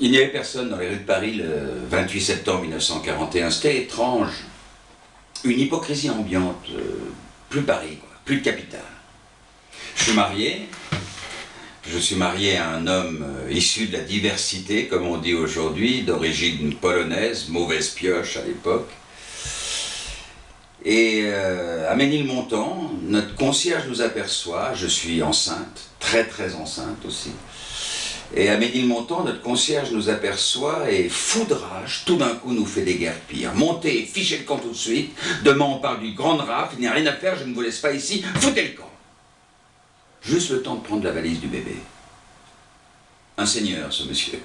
Il n'y avait personne dans les rues de Paris le 28 septembre 1941. C'était étrange. Une hypocrisie ambiante. Plus Paris, quoi. Plus de capitale. Je suis marié. Je suis marié à un homme issu de la diversité, comme on dit aujourd'hui, d'origine polonaise, mauvaise pioche à l'époque. Et à Ménilmontant, notre concierge nous aperçoit, je suis enceinte, très très enceinte aussi. Et à Ménilmontant, notre concierge nous aperçoit et foudrage, tout d'un coup nous fait déguerpir. Montez, fichez le camp tout de suite, demain on parle du grand rafle, il n'y a rien à faire, je ne vous laisse pas ici, foutez le camp. Juste le temps de prendre la valise du bébé. Un seigneur, ce monsieur.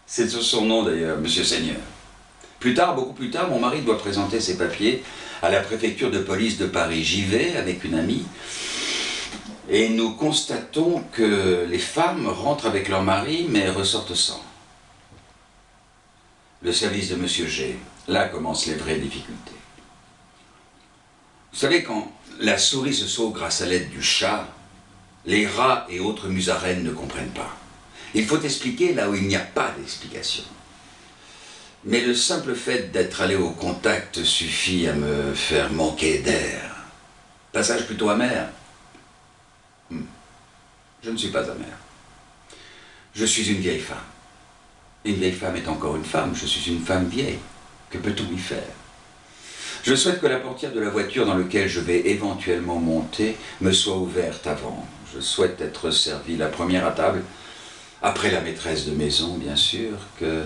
C'est son nom d'ailleurs, monsieur Seigneur. Plus tard, beaucoup plus tard, mon mari doit présenter ses papiers à la préfecture de police de Paris. J'y vais avec une amie et nous constatons que les femmes rentrent avec leur mari mais ressortent sans. Le service de monsieur G. Là commencent les vraies difficultés. Vous savez, quand la souris se sauve grâce à l'aide du chat, les rats et autres musaraignes ne comprennent pas. Il faut expliquer là où il n'y a pas d'explication. Mais le simple fait d'être allé au contact suffit à me faire manquer d'air. Passage plutôt amer. Je ne suis pas amer. Je suis une vieille femme. Une vieille femme est encore une femme. Je suis une femme vieille. Que peut-on y faire? Je souhaite que la portière de la voiture dans laquelle je vais éventuellement monter me soit ouverte avant. Je souhaite être servi la première à table, après la maîtresse de maison, bien sûr, que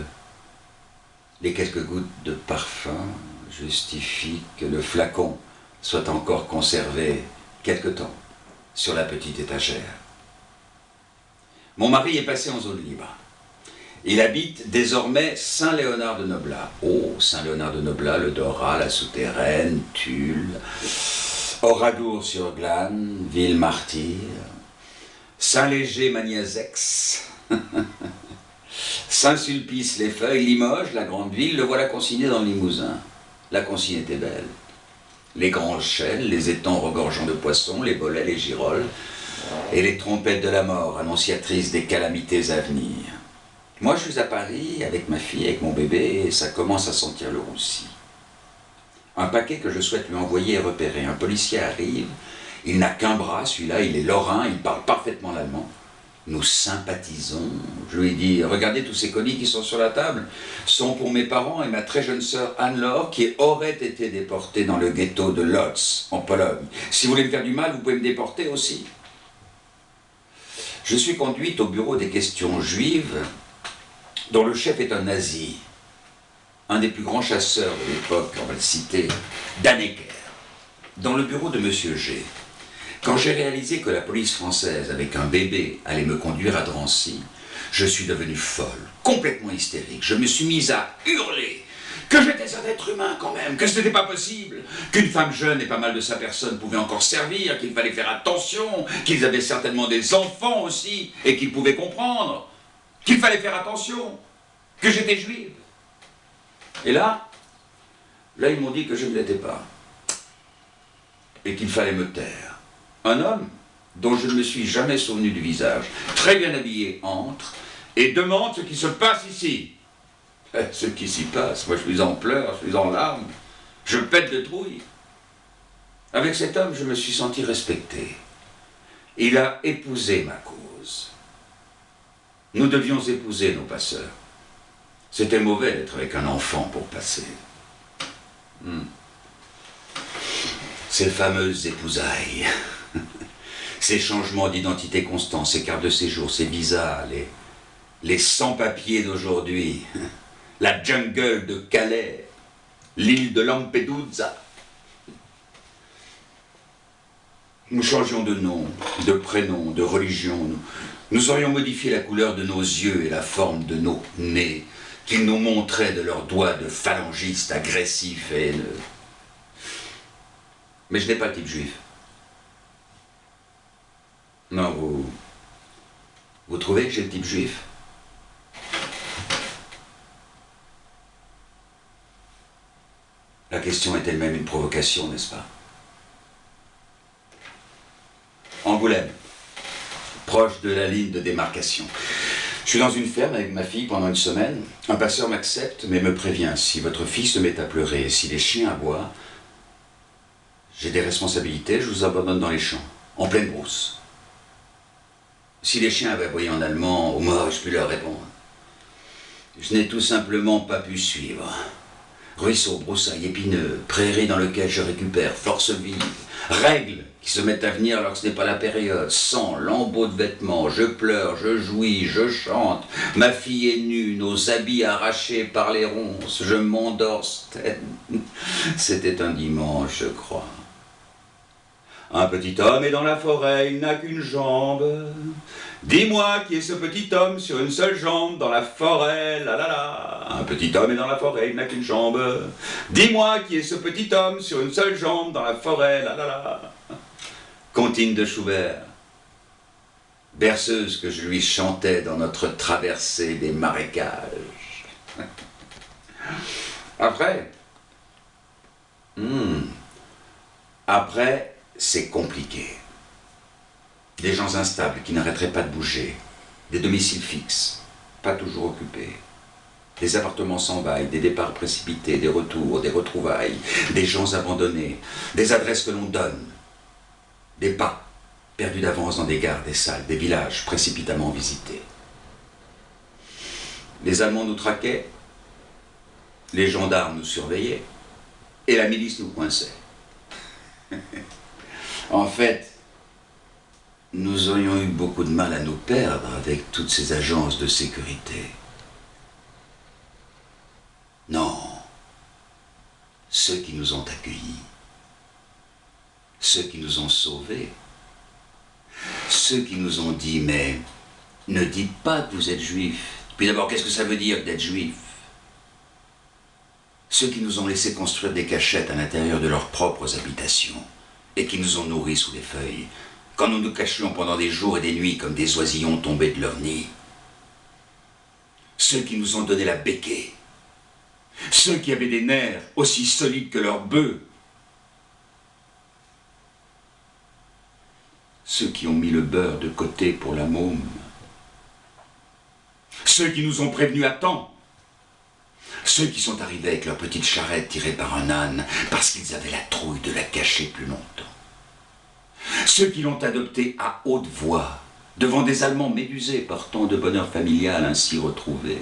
les quelques gouttes de parfum justifient que le flacon soit encore conservé quelque temps sur la petite étagère. Mon mari est passé en zone libre. Il habite désormais Saint-Léonard-de-Noblat. Oh, Saint-Léonard-de-Noblat, le Dorat, la Souterraine, Tulle, Oradour-sur-Glane, Ville-Martyr, Saint-Léger-Magnazex, Saint-Sulpice-les-Feuilles, Limoges, la grande ville, le voilà consigné dans le Limousin. La consigne était belle. Les grands chênes, les étangs regorgeant de poissons, les bolets, les girolles, et les trompettes de la mort, annonciatrices des calamités à venir. Moi, je suis à Paris avec ma fille, avec mon bébé, et ça commence à sentir le roussi. Un paquet que je souhaite lui envoyer est repéré. Un policier arrive, il n'a qu'un bras, celui-là, il est lorrain, il parle parfaitement l'allemand. Nous sympathisons. Je lui dis, regardez tous ces colis qui sont sur la table, sont pour mes parents et ma très jeune sœur Anne-Laure qui aurait été déportée dans le ghetto de Lodz, en Pologne. Si vous voulez me faire du mal, vous pouvez me déporter aussi. Je suis conduite au bureau des questions juives, dont le chef est un nazi, un des plus grands chasseurs de l'époque, on va le citer, Dannecker, dans le bureau de monsieur G. Quand j'ai réalisé que la police française, avec un bébé, allait me conduire à Drancy, je suis devenue folle, complètement hystérique. Je me suis mise à hurler que j'étais un être humain quand même, que ce n'était pas possible, qu'une femme jeune et pas mal de sa personne pouvait encore servir, qu'il fallait faire attention, qu'ils avaient certainement des enfants aussi, et qu'ils pouvaient comprendre, qu'il fallait faire attention, que j'étais juive. Et là, ils m'ont dit que je ne l'étais pas, et qu'il fallait me taire. Un homme dont je ne me suis jamais souvenu du visage, très bien habillé, entre et demande ce qui se passe ici. Ce qui s'y passe, moi je suis en pleurs, je suis en larmes, je pète de trouille. Avec cet homme, je me suis senti respecté. Il a épousé ma cause. Nous devions épouser nos passeurs. C'était mauvais d'être avec un enfant pour passer. Ces fameuses épousailles, ces changements d'identité constants, ces cartes de séjour, ces visas, les sans-papiers d'aujourd'hui, la jungle de Calais, l'île de Lampedusa. Nous changions de nom, de prénom, de religion. Nous aurions modifié la couleur de nos yeux et la forme de nos nez, qu'ils nous montraient de leurs doigts de phalangistes agressifs et haineux. Mais je n'ai pas le type juif. Non, vous trouvez que j'ai le type juif? La question est elle-même une provocation, n'est-ce pas? Angoulême, proche de la ligne de démarcation. Je suis dans une ferme avec ma fille pendant une semaine. Un passeur m'accepte, mais me prévient. Si votre fille se met à pleurer, si les chiens aboient, j'ai des responsabilités, je vous abandonne dans les champs, en pleine brousse. Si les chiens avaient aboyé en allemand, au moins je puis leur répondre. Je n'ai tout simplement pas pu suivre. Ruisseaux, broussailles épineux, prairies dans lesquelles je récupère force vive, règles qui se mettent à venir alors que ce n'est pas la période, sang, lambeaux de vêtements, je pleure, je jouis, je chante, ma fille est nue, nos habits arrachés par les ronces, je m'endors. C'était un dimanche, je crois. Un petit homme est dans la forêt, il n'a qu'une jambe. Dis-moi qui est ce petit homme sur une seule jambe dans la forêt, la la la. Un petit homme est dans la forêt, il n'a qu'une jambe. Dis-moi qui est ce petit homme sur une seule jambe dans la forêt, la la la. Comptine de Schubert, berceuse que je lui chantais dans notre traversée des marécages. Après, après, c'est compliqué. Des gens instables qui n'arrêteraient pas de bouger, des domiciles fixes, pas toujours occupés, des appartements sans bail, des départs précipités, des retours, des retrouvailles, des gens abandonnés, des adresses que l'on donne, des pas perdus d'avance dans des gares, des salles, des villages précipitamment visités. Les Allemands nous traquaient, les gendarmes nous surveillaient, et la milice nous coinçait. En fait, nous aurions eu beaucoup de mal à nous perdre avec toutes ces agences de sécurité. Non, ceux qui nous ont accueillis, ceux qui nous ont sauvés, ceux qui nous ont dit « mais ne dites pas que vous êtes juifs ». Puis d'abord, qu'est-ce que ça veut dire d'être juif? Ceux qui nous ont laissé construire des cachettes à l'intérieur de leurs propres habitations et qui nous ont nourris sous les feuilles, quand nous nous cachions pendant des jours et des nuits comme des oisillons tombés de leur nid. Ceux qui nous ont donné la béquée, ceux qui avaient des nerfs aussi solides que leurs bœufs, ceux qui ont mis le beurre de côté pour la môme, ceux qui nous ont prévenus à temps, ceux qui sont arrivés avec leur petite charrette tirée par un âne parce qu'ils avaient la trouille de la cacher plus longtemps. Ceux qui l'ont adoptée à haute voix, devant des Allemands médusés par tant de bonheur familial ainsi retrouvé.